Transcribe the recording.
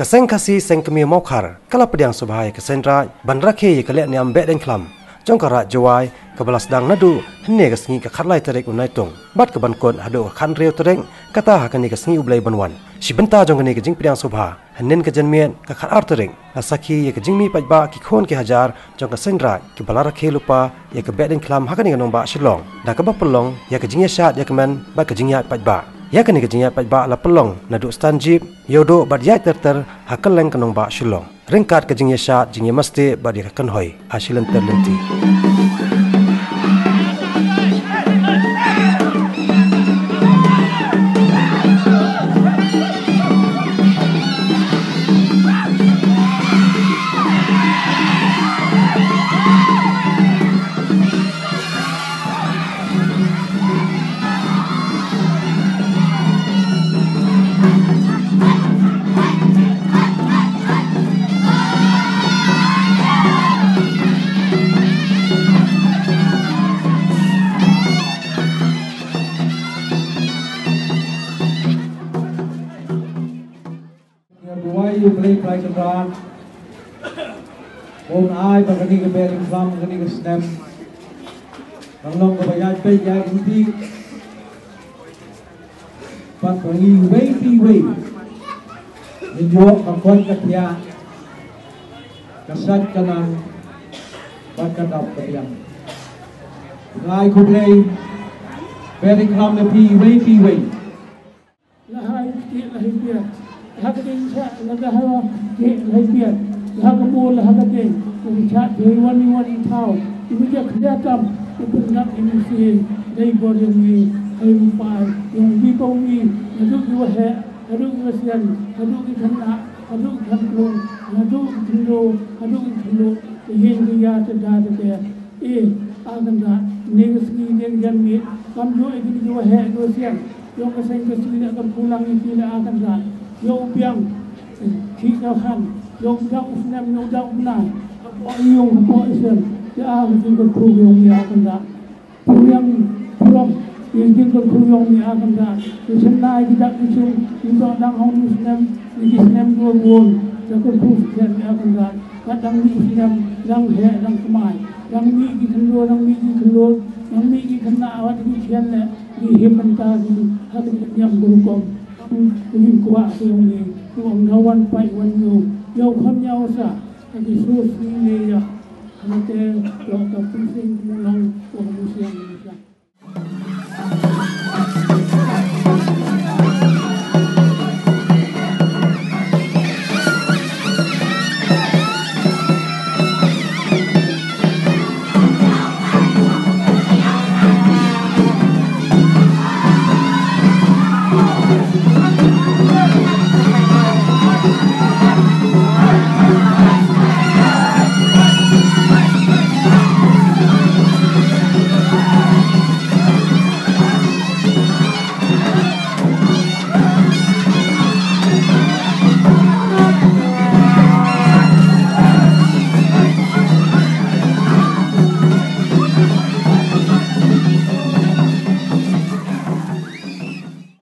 Seng Khasi Seng Kmie Mawkhar kala Pdiang subhai Seng Raij ban Rakhe ye kale niam Deiñkhlam jong kara jawai kebalas dang nadu hne ka sngi ka khatlai terek unai tong bat ka ban kon hado ka khan reu tereng kata hakani ka sngi ublai banwan sibenta jong ne ka jing Pdiang subha hanen ka janmien ka khar ar tereng asaki ye ka jingmi pajba ki khon ki hajar jong ka Seng Raij ki bala Rakhe lupa ye ka Deiñkhlam hakani ka nomba shilong da ka ba pelong ye ka jingya shat ye ka men ba ka jingya pajba ya kani kejinya pajba la pelong nadu stanjip yodo bad ya terter hakaleng kanong ba shilong ringkat kejinya shat jingnya mesti bad ya kan hoi asilen terlenti you play like a run. Ôm ai và cái này cái Deiñkhlam cái này cái Snem. Nang long cái bài play ya inti. But when you wait, in your con cái kia, cái sát cái năng, bắt cái đập cái Pdiang. Ai cũng play Deiñkhlam cái wait. Là hai kia là hai kia. Hakating sa nagahawa ke laipian hakamu la hakating kung chat day wani tao ibigya khatam ipunnak imisi day bodong ni ay pai yung bipaw ni naduk yo he naduk wasian naduk ikhana naduk khanlong naduk thilo yin ya ta da aganda negasni ngan mi kam yo igini yo he wasian yung kasing kasina kam kulang ni aganda yo Pdiang khi cao khăn yo dau nam yo dau na yung po isen ya ang tin ko yung ya kanda Pdiang from yung tin ko yung ya kanda isen na kita isin yung dang hong nam ni nam go won sa ko isen ya kanda kadang ni nam dang he dang Kmie dang mi ki khlo dang mi ki khna awat ki chen le ni himanta ki hat nyam guru kom những quả dùng gì dùng nấu ăn phải ăn nhiều không nhau sa cái số sinh này là cái tập sinh năng của người xem